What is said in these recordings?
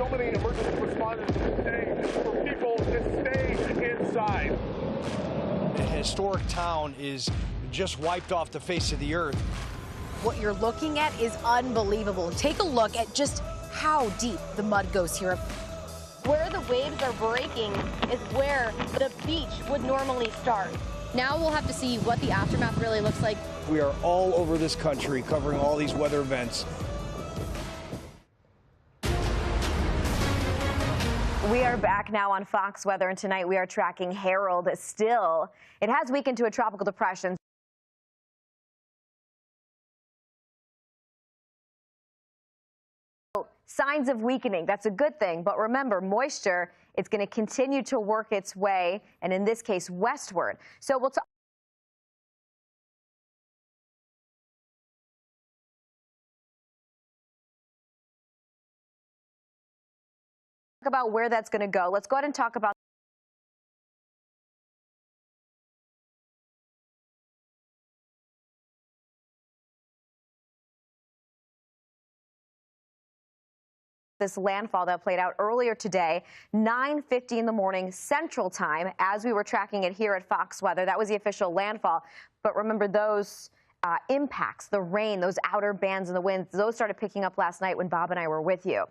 so many emergency responders saying for people to stay inside. A historic town is just wiped off the face of the earth. What you're looking at is unbelievable. Take a look at just how deep the mud goes here. Where the waves are breaking is where the beach would normally start. Now we'll have to see what the aftermath really looks like. We are all over this country covering all these weather events. We are back now on Fox Weather, and tonight we are tracking Harold. Still, it has weakened to a tropical depression. Signs of weakening, that's a good thing, but remember, moisture, it's going to continue to work its way, and in this case, westward. So we'll talk about where that's going to go. Let's go ahead and talk about this landfall that played out earlier today, 9:50 in the morning Central Time, as we were tracking it here at Fox Weather. That was the official landfall. But remember, those impacts, the rain, those outer bands and the winds, those started picking up last night when Bob and I were with you.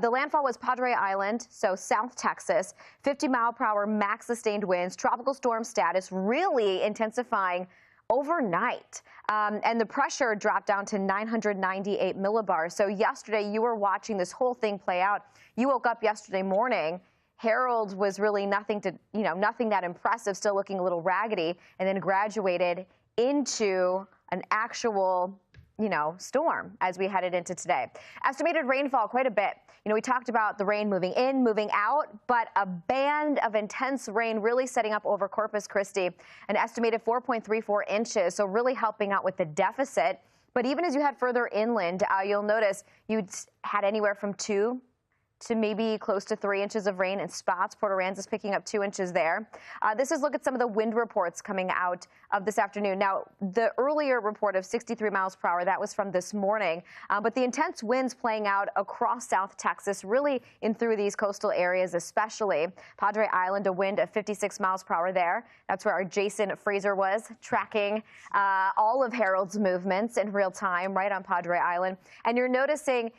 The landfall was Padre Island, so South Texas, 50-mile-per-hour max sustained winds, tropical storm status, really intensifying overnight. And the pressure dropped down to 998 millibars. So yesterday you were watching this whole thing play out. You woke up yesterday morning. Harold was really nothing that impressive, still looking a little raggedy, and then graduated into an actual storm as we headed into today. Estimated rainfall quite a bit. We talked about the rain moving in, moving out, but a band of intense rain really setting up over Corpus Christi, an estimated 4.34 inches, so really helping out with the deficit. But even as you head further inland, you'll notice you had anywhere from 2 to maybe close to 3 inches of rain in spots. Port Aransas picking up 2 inches there. This is look at some of the wind reports coming out of this afternoon. Now, the earlier report of 63 miles per hour, that was from this morning. But the intense winds playing out across South Texas, really in through these coastal areas especially. Padre Island, a wind of 56 miles per hour there. That's where our Jason Fraser was tracking all of Harold's movements in real time right on Padre Island. And you're noticing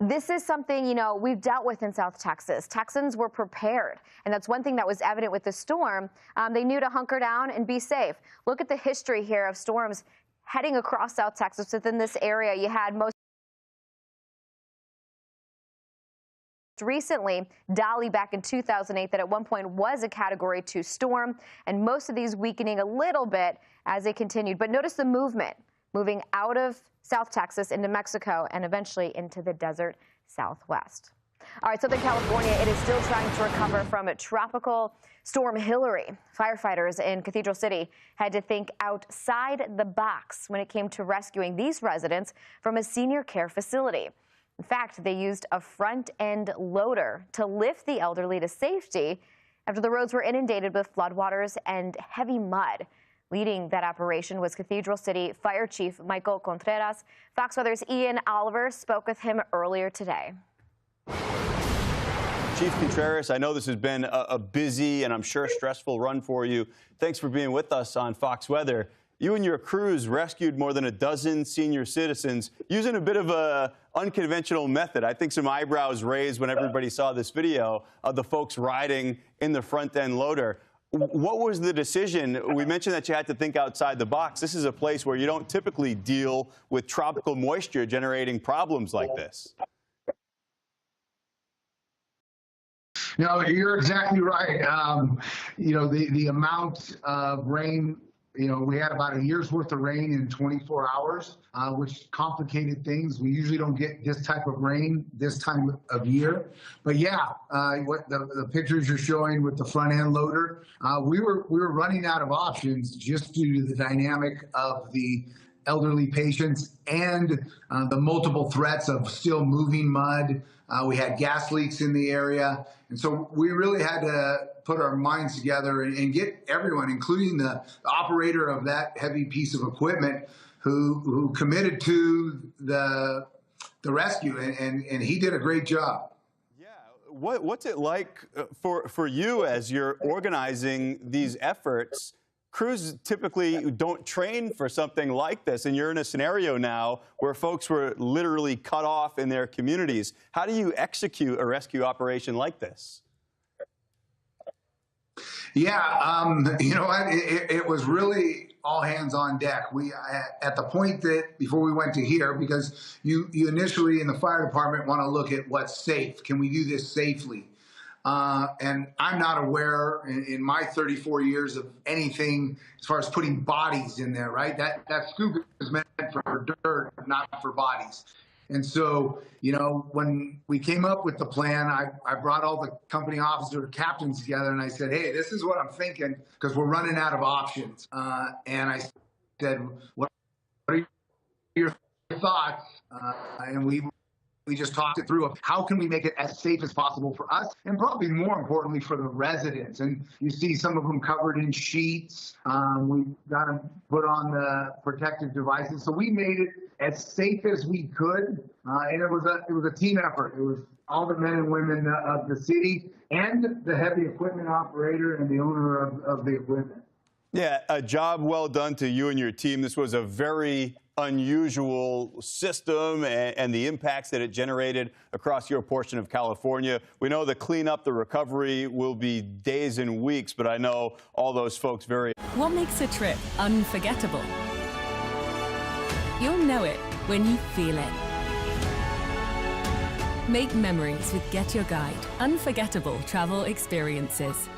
this is something, we've dealt with in South Texas. Texans were prepared, and that's one thing that was evident with the storm. They knew to hunker down and be safe. Look at the history here of storms heading across South Texas. Within this area, you had most recently Dolly back in 2008 that at one point was a Category 2 storm, and most of these weakening a little bit as they continued. But notice the movement, moving out of South Texas into Mexico and eventually into the desert Southwest. All right, Southern California, it is still trying to recover from a tropical storm Hilary. Firefighters in Cathedral City had to think outside the box when it came to rescuing these residents from a senior care facility. In fact, they used a front-end loader to lift the elderly to safety after the roads were inundated with floodwaters and heavy mud. Leading that operation was Cathedral City Fire Chief Michael Contreras. Fox Weather's Ian Oliver spoke with him earlier today. Chief Contreras, I know this has been a busy and I'm sure stressful run for you. Thanks for being with us on Fox Weather. You and your crews rescued more than a dozen senior citizens using a bit of a unconventional method. I think some eyebrows raised when everybody saw this video of the folks riding in the front-end loader. What was the decision? We mentioned that you had to think outside the box. This is a place where you don't typically deal with tropical moisture generating problems like this. No, you're exactly right. The amount of rain, we had about a year's worth of rain in 24 hours, which complicated things. We usually don't get this type of rain this time of year. But yeah, what the pictures you're showing with the front end loader, we were running out of options just due to the dynamic of the elderly patients and the multiple threats of still moving mud. We had gas leaks in the area. And so we really had to put our minds together and get everyone, including the operator of that heavy piece of equipment, who committed to the rescue, and he did a great job. Yeah, What's it like for you as you're organizing these efforts? Crews typically don't train for something like this, and you're in a scenario now where folks were literally cut off in their communities. How do you execute a rescue operation like this? Yeah, you know what? It was really all hands on deck. We at the point that before we went to here, because you initially in the fire department want to look at what's safe. Can we do this safely? And I'm not aware in my 34 years of anything as far as putting bodies in there, right? That scoop is meant for dirt, not for bodies. And so, you know, when we came up with the plan, I brought all the company officer captains together and I said, hey, this is what I'm thinking, because we're running out of options. And I said, what are your thoughts? And we just talked it through of how can we make it as safe as possible for us and probably more importantly for the residents. And you see some of them covered in sheets. We got them put on the protective devices. So we made it as safe as we could. And it was a team effort. It was all the men and women of the city and the heavy equipment operator and the owner of the equipment. Yeah, a job well done to you and your team. This was a very unusual system and the impacts that it generated across your portion of California. We know the cleanup, the recovery will be days and weeks, but I know all those folks very... What makes a trip unforgettable? You'll know it when you feel it. Make memories with Get Your Guide. Unforgettable travel experiences.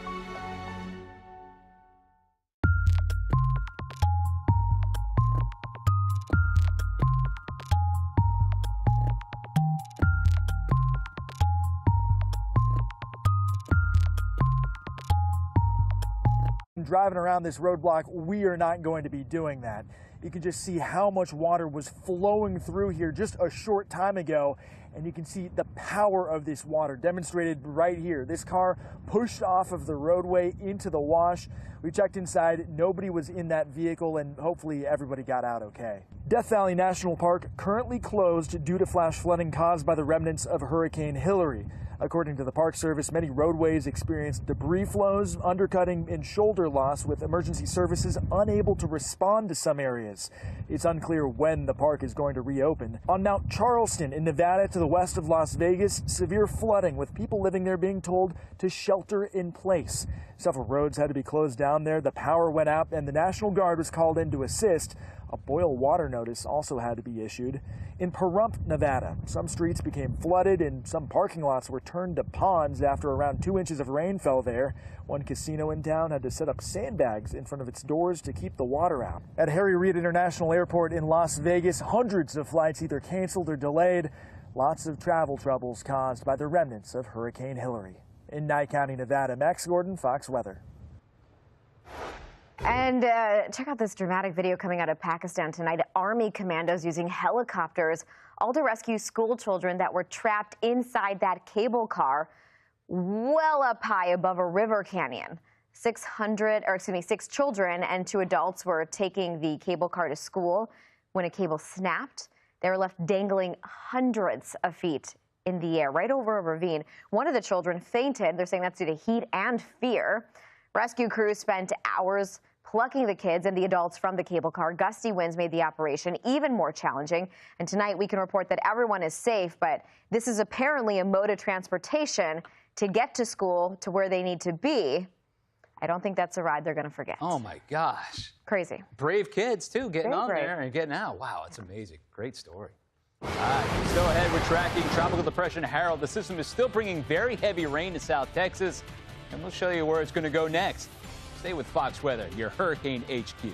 Driving around this roadblock, we are not going to be doing that. You can just see how much water was flowing through here just a short time ago, and you can see the power of this water demonstrated right here. This car pushed off of the roadway into the wash. We checked inside, nobody was in that vehicle, and hopefully everybody got out okay. Death Valley National Park currently closed due to flash flooding caused by the remnants of Hurricane Hilary. According to the Park Service, many roadways experienced debris flows, undercutting, and shoulder loss, with emergency services unable to respond to some areas. It's unclear when the park is going to reopen. On Mount Charleston in Nevada to the west of Las Vegas, severe flooding, with people living there being told to shelter in place. Several roads had to be closed down there, the power went out, and the National Guard was called in to assist. A boil water notice also had to be issued. In Pahrump, Nevada, some streets became flooded and some parking lots were turned to ponds after around 2 inches of rain fell there. One casino in town had to set up sandbags in front of its doors to keep the water out. At Harry Reid International Airport in Las Vegas, hundreds of flights either canceled or delayed. Lots of travel troubles caused by the remnants of Hurricane Hilary. In Nye County, Nevada, Max Gordon, Fox Weather. And check out this dramatic video coming out of Pakistan tonight. Army commandos using helicopters all to rescue school children that were trapped inside that cable car well up high above a river canyon. 6 children and 2 adults were taking the cable car to school when a cable snapped. They were left dangling hundreds of feet in the air right over a ravine. One of the children fainted. They're saying that's due to heat and fear. Rescue crews spent hours plucking the kids and the adults from the cable car. Gusty winds made the operation even more challenging. And tonight we can report that everyone is safe, but this is apparently a mode of transportation to get to school to where they need to be. I don't think that's a ride they're going to forget. Oh, my gosh. Crazy. Brave kids, too, getting Very on brave. there and getting out. Wow, it's amazing. Great story. All right, still ahead, we're tracking Tropical Depression Harold. The system is still bringing very heavy rain to South Texas, and we'll show you where it's going to go next. Stay with Fox Weather, your Hurricane HQ.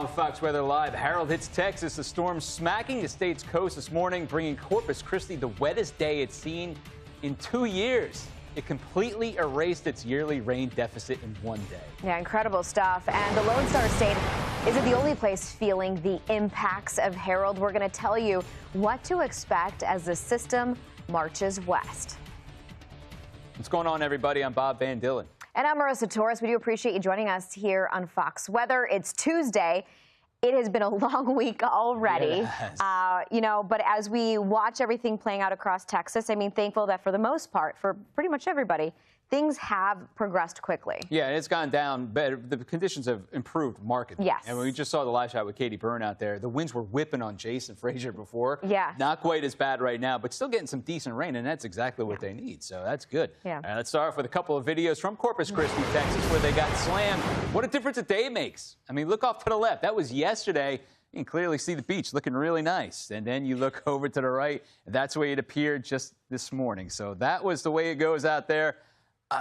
Now on Fox Weather Live, Harold hits Texas. The storm smacking the state's coast this morning, bringing Corpus Christi the wettest day it's seen in 2 years. It completely erased its yearly rain deficit in one day. Yeah, incredible stuff. And the Lone Star State isn't the only place feeling the impacts of Harold. We're going to tell you what to expect as the system marches west. What's going on, everybody? I'm Bob Van Dillen. And I'm Marissa Torres. We do appreciate you joining us here on Fox Weather. It's Tuesday. It has been a long week already, yes. But as we watch everything playing out across Texas, I mean, thankful that for the most part, for pretty much everybody, things have progressed quickly. Yeah, and it's gone down better. The conditions have improved markedly. Yes. And we just saw the live shot with Katie Byrne out there. The winds were whipping on Jason Frazier before. Yeah. Not quite as bad right now, but still getting some decent rain, and that's exactly what they need. So that's good. Yeah. Let's start off with a couple of videos from Corpus Christi, Texas, where they got slammed. What a difference a day makes. I mean, look off to the left. That was yesterday. You can clearly see the beach looking really nice. And then you look over to the right, and that's the way it appeared just this morning. So that was the way it goes out there.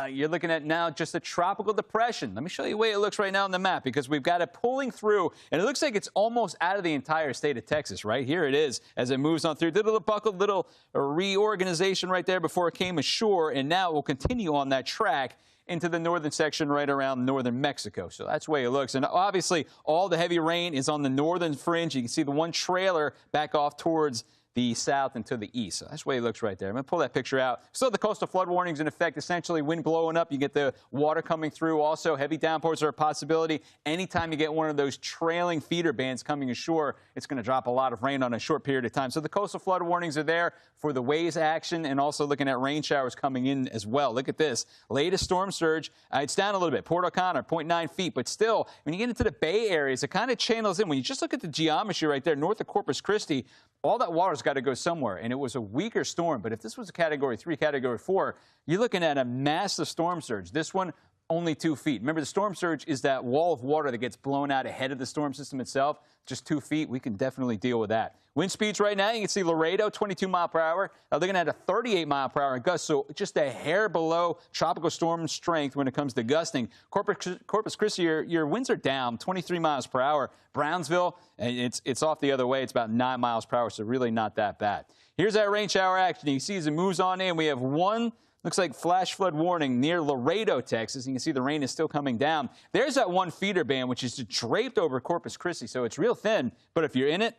You're looking at now just a tropical depression. Let me show you the way it looks right now on the map, because we've got it pulling through, and it looks like it's almost out of the entire state of Texas. Right here it is as it moves on through. Did a little buckle, little reorganization right there before it came ashore, and now it will continue on that track into the northern section right around northern Mexico. So that's the way it looks. And obviously, all the heavy rain is on the northern fringe. You can see the one trailer back off towards the south and to the east. So that's the way it looks right there. I'm going to pull that picture out. Still, the coastal flood warnings in effect, essentially wind blowing up. You get the water coming through. Also, heavy downpours are a possibility. Anytime you get one of those trailing feeder bands coming ashore, it's going to drop a lot of rain on a short period of time. So the coastal flood warnings are there for the waves action, and also looking at rain showers coming in as well. Look at this. Latest storm surge. It's down a little bit. Port O'Connor, 0.9 feet. But still, when you get into the Bay areas, it kind of channels in. When you just look at the geometry right there, north of Corpus Christi, all that water's got to go somewhere, and it was a weaker storm. But if this was a Category 3, Category 4, you're looking at a massive storm surge. This one, only 2 feet. Remember, the storm surge is that wall of water that gets blown out ahead of the storm system itself. Just 2 feet, we can definitely deal with that. Wind speeds right now, you can see Laredo, 22 mile per hour. Looking at a 38 mile per hour gust, so just a hair below tropical storm strength when it comes to gusting. Corpus Christi, your winds are down, 23 miles per hour. Brownsville, it's off the other way. It's about 9 miles per hour, so really not that bad. Here's that rain shower action. You can see as it moves on in, we have one, looks like flash flood warning near Laredo, Texas. You can see the rain is still coming down. There's that one feeder band, which is draped over Corpus Christi, so it's real thin. But if you're in it,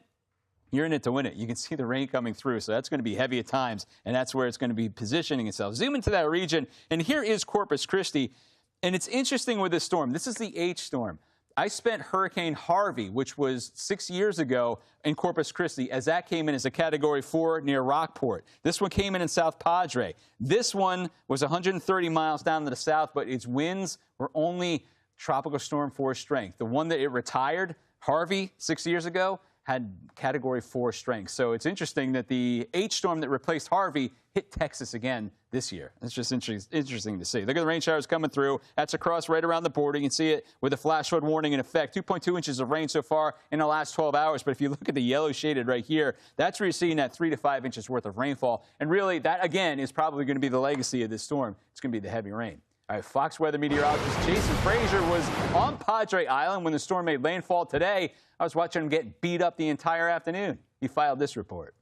you're in it to win it. You can see the rain coming through, so that's going to be heavy at times, and that's where it's going to be positioning itself. Zoom into that region, and here is Corpus Christi. And it's interesting with this storm. This is the H storm. I spent Hurricane Harvey, which was 6 years ago, in Corpus Christi, as that came in as a Category 4 near Rockport. This one came in South Padre. This one was 130 miles down to the south, but its winds were only tropical storm force strength. The one that it retired, Harvey, 6 years ago, had Category 4 strength. So it's interesting that the H storm that replaced Harvey hit Texas again this year. It's just interesting to see. Look at the rain showers coming through. That's across right around the border. You can see it with a flash flood warning in effect. 2.2 inches of rain so far in the last 12 hours. But if you look at the yellow shaded right here, that's where you're seeing that 3 to 5 inches worth of rainfall. And really, that again is probably going to be the legacy of this storm. It's going to be the heavy rain. All right, Fox weather meteorologist Jason Frazier was on Padre Island when the storm made landfall today. I was watching him get beat up the entire afternoon. He filed this report.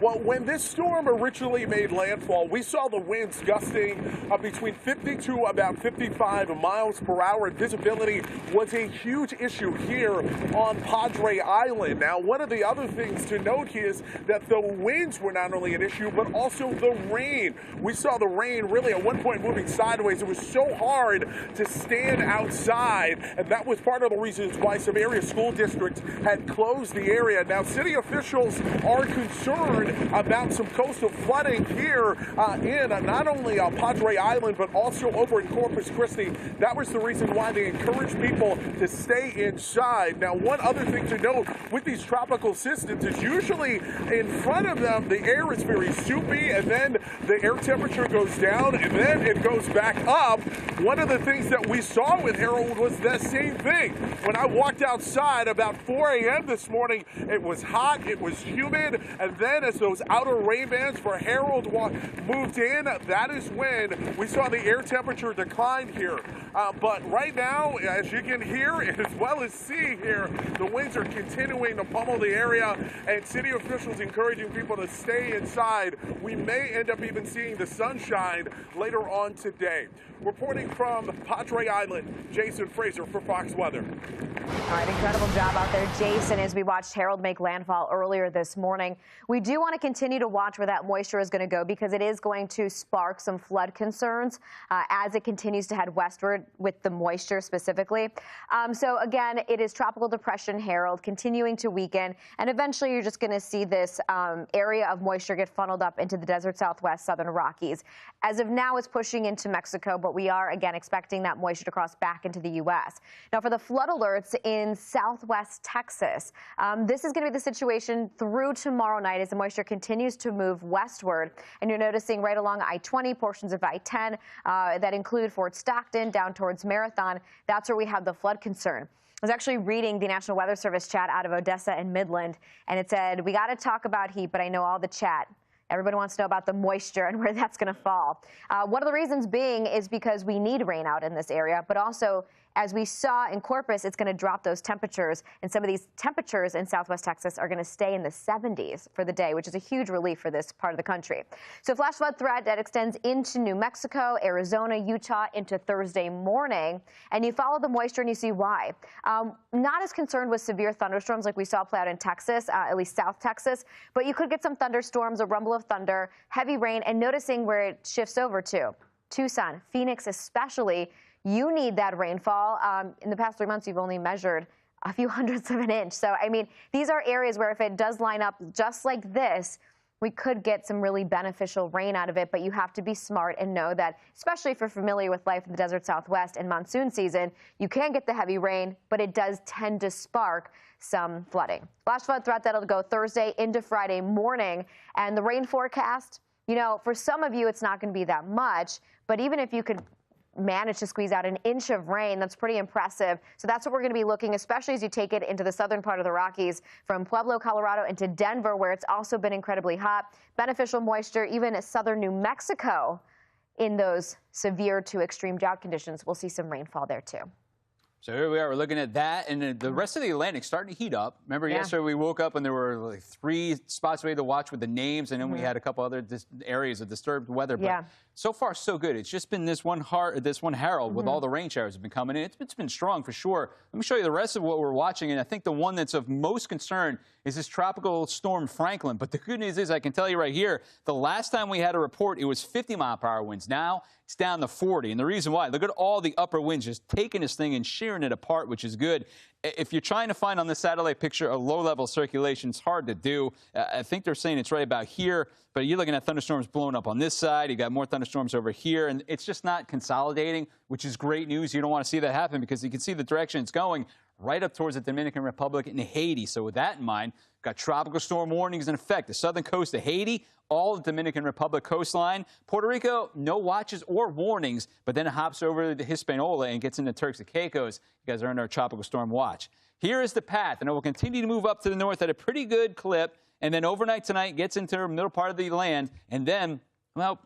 Well, when this storm originally made landfall, we saw the winds gusting between 50 to about 55 miles per hour. Visibility was a huge issue here on Padre Island. Now, one of the other things to note here is that the winds were not only an issue, but also the rain. We saw the rain really at one point moving sideways. It was so hard to stand outside, and that was part of the reasons why some area school districts had closed the area. Now, city officials are concerned about some coastal flooding here in not only Padre Island, but also over in Corpus Christi. That was the reason why they encouraged people to stay inside. Now, one other thing to note with these tropical systems is usually in front of them, the air is very soupy, and then the air temperature goes down, and then it goes back up. One of the things that we saw with Harold was the same thing. When I walked outside about 4 a.m. this morning, it was hot, it was humid, and then as those outer rain bands for Harold moved in, that is when we saw the air temperature decline here. But right now, as you can hear as well as see here, the winds are continuing to pummel the area, and city officials encouraging people to stay inside. We may end up even seeing the sunshine later on today. Reporting from Padre Island, Jason Fraser for Fox Weather. All right, incredible job out there, Jason, as we watched Harold make landfall earlier this morning. We do want to continue to watch where that moisture is going to go because it is going to spark some flood concerns as it continues to head westward with the moisture specifically. So again, it is Tropical Depression Harold continuing to weaken, and eventually you're just going to see this area of moisture get funneled up into the desert Southwest Southern Rockies. As of now, it's pushing into Mexico, but we are again expecting that moisture to cross back into the U.S. Now, for the flood alerts in Southwest Texas, this is going to be the situation through tomorrow night as the moisture continues to move westward. And you're noticing right along I-20, portions of I-10 that include Fort Stockton down towards Marathon. That's where we have the flood concern. I was actually reading the National Weather Service chat out of Odessa and Midland, and it said, we got to talk about heat, but I know all the chat. Everybody wants to know about the moisture and where that's going to fall. One of the reasons being is because we need rain out in this area, but also as we saw in Corpus, it's going to drop those temperatures, and some of these temperatures in Southwest Texas are going to stay in the 70s for the day, which is a huge relief for this part of the country. So flash flood threat that extends into New Mexico, Arizona, Utah into Thursday morning, and you follow the moisture and you see why. Not as concerned with severe thunderstorms like we saw play out in Texas, at least South Texas, but you could get some thunderstorms, a rumble of thunder, heavy rain, and noticing where it shifts over to. Tucson, Phoenix especially, you need that rainfall. In the past 3 months, you've only measured a few hundredths of an inch. So, I mean, these are areas where if it does line up just like this, we could get some really beneficial rain out of it, but you have to be smart and know that, especially if you're familiar with life in the desert Southwest and monsoon season, you can get the heavy rain, but it does tend to spark some flooding. Flash flood threat that'll go Thursday into Friday morning, and the rain forecast, you know, for some of you, it's not going to be that much, but even if you could manage to squeeze out an inch of rain, that's pretty impressive. So that's what we're going to be looking, especially as you take it into the southern part of the Rockies, from Pueblo, Colorado into Denver, where it's also been incredibly hot. Beneficial moisture, even southern New Mexico, in those severe to extreme drought conditions. We'll see some rainfall there too. So here we are, we're looking at that, and the rest of the Atlantic starting to heat up. Remember yesterday we woke up and there were like 3 spots we had to watch with the names, and then we had a couple other areas of disturbed weather. But so far, so good. It's just been this one Harold with all the rain showers have been coming in. It's been strong for sure. Let me show you the rest of what we're watching, and I think the one that's of most concern is this tropical storm Franklin. But the good news is, I can tell you right here, the last time we had a report, it was 50-mile-per-hour winds. Now it's down to 40, and the reason why, look at all the upper winds just taking this thing and shearing it apart, which is good. If you're trying to find on the satellite picture a low-level circulation, it's hard to do. I think they're saying it's right about here, but you're looking at thunderstorms blowing up on this side. You got more thunderstorms over here, and it's just not consolidating, which is great news. You don't want to see that happen because you can see the direction it's going right up towards the Dominican Republic and Haiti. So with that in mind, got tropical storm warnings in effect. The southern coast of Haiti, all the Dominican Republic coastline. Puerto Rico, no watches or warnings, but then it hops over the Hispaniola and gets into Turks and Caicos. You guys are under a tropical storm watch. Here is the path, and it will continue to move up to the north at a pretty good clip, and then overnight tonight gets into the middle part of the land, and then, well,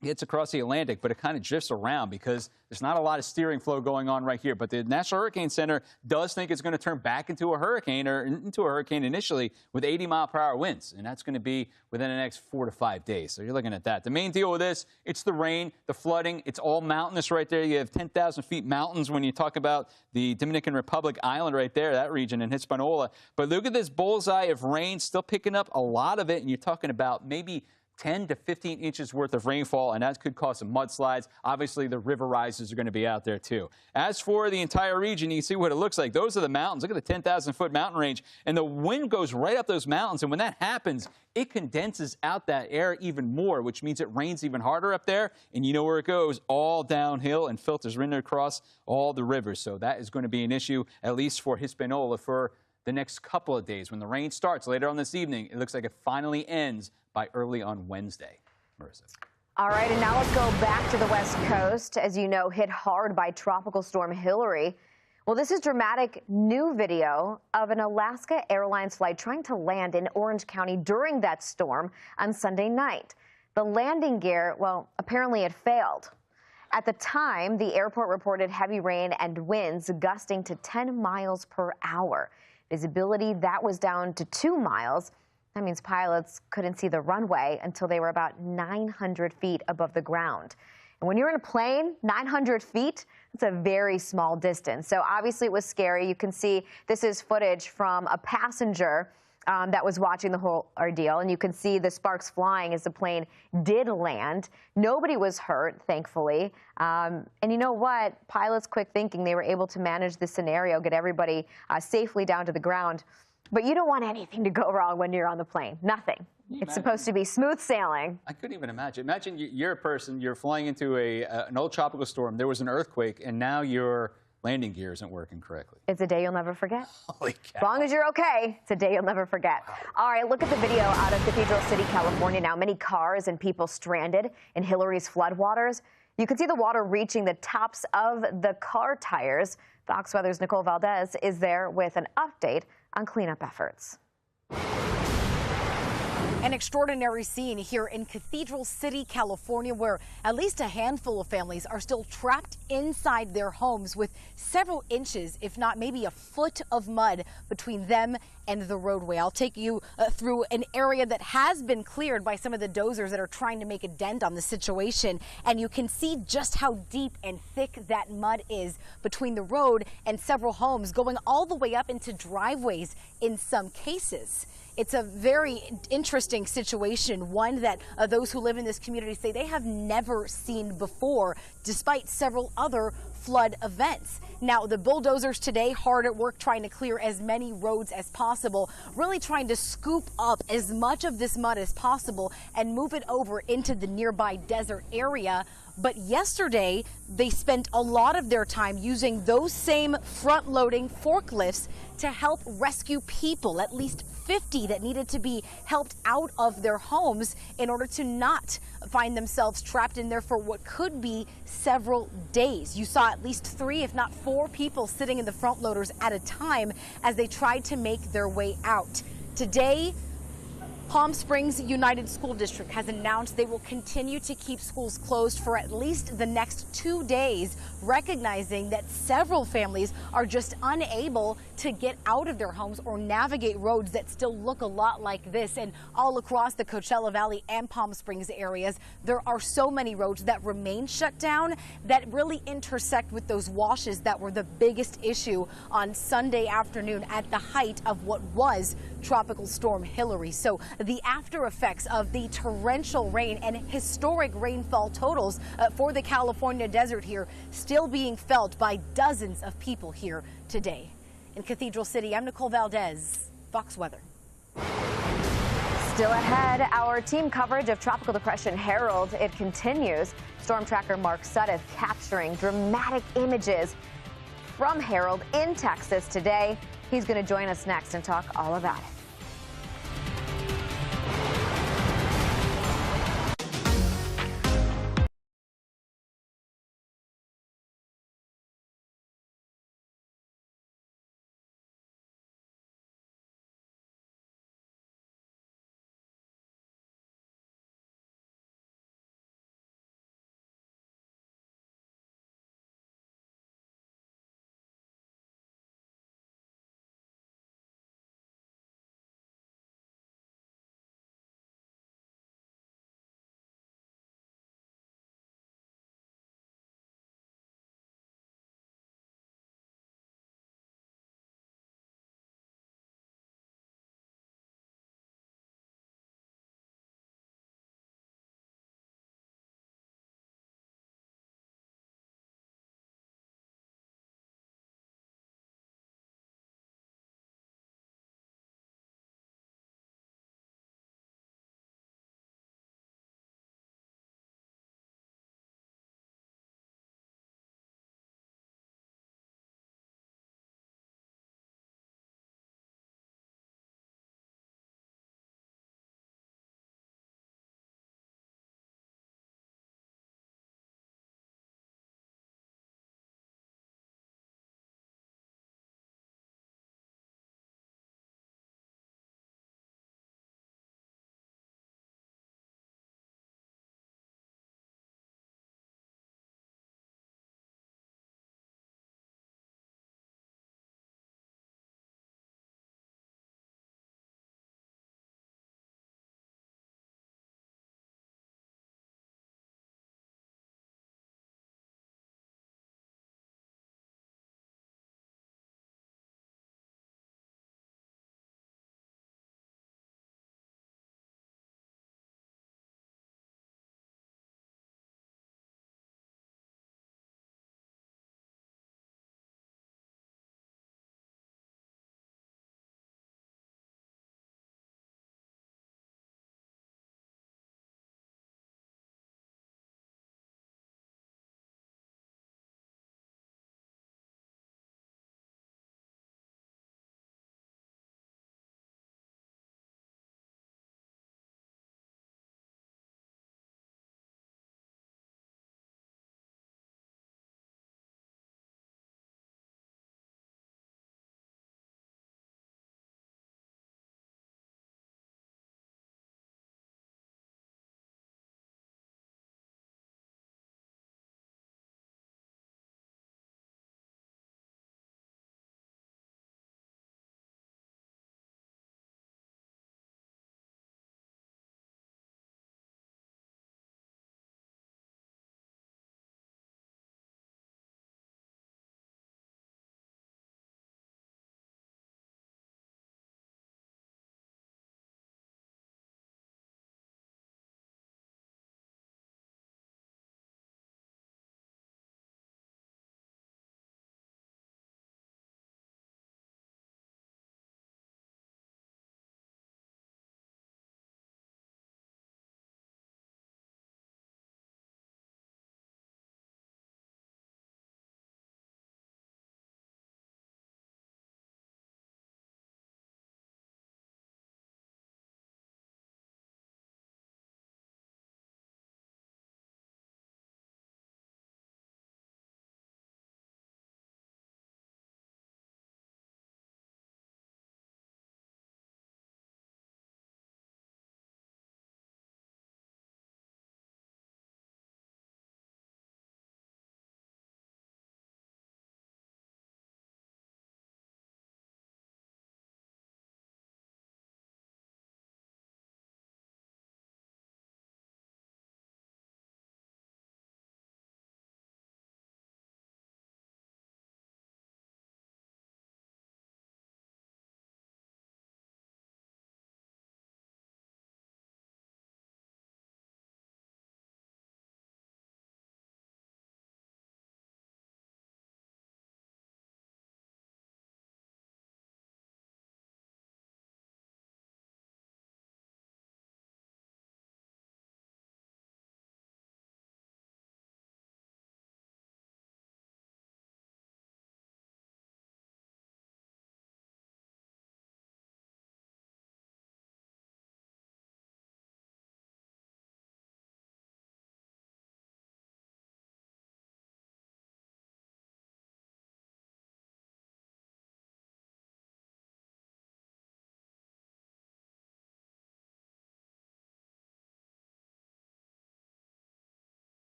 gets across the Atlantic, but it kind of drifts around because there's not a lot of steering flow going on right here. But the National Hurricane Center does think it's going to turn back into a hurricane, or into a hurricane initially, with 80-mile-per-hour winds. And that's going to be within the next 4 to 5 days. So you're looking at that. The main deal with this, it's the rain, the flooding. It's all mountainous right there. You have 10,000 feet mountains when you talk about the Dominican Republic island right there, that region in Hispaniola. But look at this bullseye of rain, still picking up a lot of it. And you're talking about maybe 10 to 15 inches worth of rainfall, and that could cause some mudslides. Obviously, the river rises are going to be out there, too. As for the entire region, you can see what it looks like. Those are the mountains. Look at the 10,000-foot mountain range, and the wind goes right up those mountains, and when that happens, it condenses out that air even more, which means it rains even harder up there, and you know where it goes, all downhill and filters right across all the rivers. So that is going to be an issue, at least for Hispaniola, for the next couple of days. When the rain starts later on this evening, it looks like it finally ends by early on Wednesday. Marissa. All right, and now let's go back to the West Coast. As you know, hit hard by Tropical Storm Hilary. Well, this is dramatic new video of an Alaska Airlines flight trying to land in Orange County during that storm on Sunday night. The landing gear, well, apparently it failed. At the time, the airport reported heavy rain and winds gusting to 10 miles per hour. Visibility, that was down to 2 miles. That means pilots couldn't see the runway until they were about 900 feet above the ground. And when you're in a plane, 900 feet, it's a very small distance. So obviously it was scary. You can see this is footage from a passenger that was watching the whole ordeal. And you can see the sparks flying as the plane did land. Nobody was hurt, thankfully. And you know what? Pilots, quick thinking, they were able to manage the scenario, get everybody safely down to the ground. But you don't want anything to go wrong when you're on the plane. Nothing. It's supposed to be smooth sailing. I couldn't even imagine. Imagine you're a person, you're flying into an old tropical storm, there was an earthquake, and now your landing gear isn't working correctly. It's a day you'll never forget. Holy cow. As long as you're okay, it's a day you'll never forget. Wow. All right, look at the video out of Cathedral City, California now. Many cars and people stranded in Hilary's floodwaters. You can see the water reaching the tops of the car tires. Fox Weather's Nicole Valdez is there with an update on cleanup efforts. An extraordinary scene here in Cathedral City, California, where at least a handful of families are still trapped inside their homes with several inches, if not maybe a foot of mud between them and the roadway. I'll take you through an area that has been cleared by some of the dozers that are trying to make a dent on the situation. And you can see just how deep and thick that mud is between the road and several homes, going all the way up into driveways in some cases. It's a very interesting situation, one that those who live in this community say they have never seen before, despite several other flood events. Now, the bulldozers today hard at work trying to clear as many roads as possible, really trying to scoop up as much of this mud as possible and move it over into the nearby desert area. But yesterday, they spent a lot of their time using those same front-loading forklifts to help rescue people, at least 50 that needed to be helped out of their homes in order to not find themselves trapped in there for what could be several days. You saw at least 3, if not 4 people sitting in the front loaders at a time as they tried to make their way out. Today, Palm Springs United School District has announced they will continue to keep schools closed for at least the next 2 days, recognizing that several families are just unable to get out of their homes or navigate roads that still look a lot like this. And all across the Coachella Valley and Palm Springs areas, there are so many roads that remain shut down that really intersect with those washes that were the biggest issue on Sunday afternoon at the height of what was Tropical Storm Hilary. So the after effects of the torrential rain and historic rainfall totals for the California desert here still being felt by dozens of people here today. In Cathedral City, I'm Nicole Valdez, Fox Weather. Still ahead, our team coverage of Tropical Depression Harold, it continues. Storm tracker Mark Sudduth capturing dramatic images from Harold in Texas today. He's going to join us next and talk all about it.